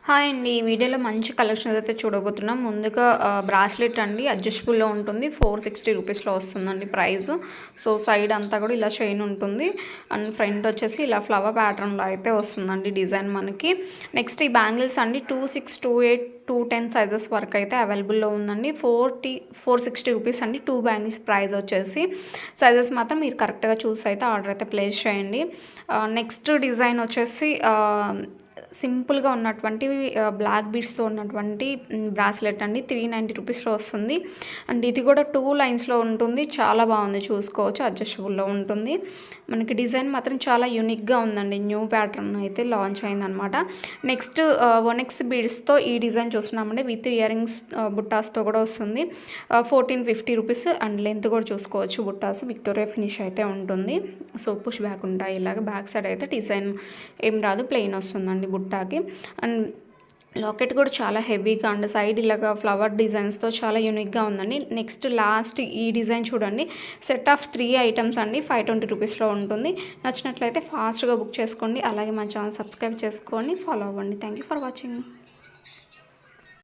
Hi అండి. ఈ వీడియోలో మంచి కలెక్షన్స్ అయితే చూడబోతున్నాం. ముందుగా బ్రాస్లెట్ అండి అడ్జస్టబుల్‌లో ఉంటుంది. 460 రూపీస్‌లో వస్తుందండి ప్రైస్. సో, సైడ్ అంతా కూడా ఇలా చైన్ ఉంటుంది. అండ్ ఫ్రంట్ వచ్చేసి ఇలా ఫ్లవర్ ప్యాటర్న్‌లో అయితే వస్తుందండి డిజైన్ మనకి. నెక్స్ట్ ఈ బ్యాంగిల్స్ అండి 26, 28, 210 సైజెస్ వరకు అయితే అవైలబుల్‌లో ఉందండి. 460 రూపీస్ అండి 2 బ్యాంగిల్స్ ప్రైస్ వచ్చేసి. సైజెస్ మాత్రం మీరు కరెక్ట్‌గా చూసి అయితే ఆర్డర్ అయితే ప్లేస్ చేయండి. నెక్స్ట్ డిజైన్ వచ్చేసి సింపుల్‌గా ఉన్నటువంటి బ్లాక్ బీడ్స్‌తో ఉన్నటువంటి బ్రాస్లెట్ అండి 390 రూపీస్‌లో వస్తుంది. అండ్ ఇది కూడా 2 లైన్స్‌లో ఉంటుంది. చాలా బాగుంది, చూసుకోవచ్చు. అడ్జస్టబుల్‌లో ఉంటుంది. మనకి డిజైన్ మాత్రం చాలా యూనిక్‌గా ఉందండి. న్యూ ప్యాటర్న్ అయితే లాంచ్ అయిందనమాట. నెక్స్ట్ ఒనెక్స్ బీడ్స్‌తో ఈ డిజైన్ చూస్తున్నామండి. విత్ ఇయర్ రింగ్స్ బుట్టాస్తో కూడా వస్తుంది. 1450 రూపీస్. అండ్ లెంత్ కూడా చూసుకోవచ్చు. బుట్టాస్ విక్టోరియా ఫినిష్ అయితే ఉంటుంది. సో, పుష్ బ్యాక్ ఉంటాయి. ఇలాగ బ్యాక్ సైడ్ అయితే డిజైన్ ఏం రాదు, ప్లెయిన్ వస్తుందండి బుట్టాకి. అండ్ లాకెట్ కూడా చాలా హెవీగా అండ్ సైడ్ ఇలాగా ఫ్లవర్ డిజైన్స్తో చాలా యూనిక్గా ఉందండి. నెక్స్ట్ లాస్ట్ ఈ డిజైన్ చూడండి. సెట్ ఆఫ్ 3 ఐటమ్స్ అండి 520 రూపీస్లో ఉంటుంది. నచ్చినట్లయితే ఫాస్ట్గా బుక్ చేసుకోండి. అలాగే మా ఛానల్ సబ్స్క్రైబ్ చేసుకొని ఫాలో అవ్వండి. Thank you for watching.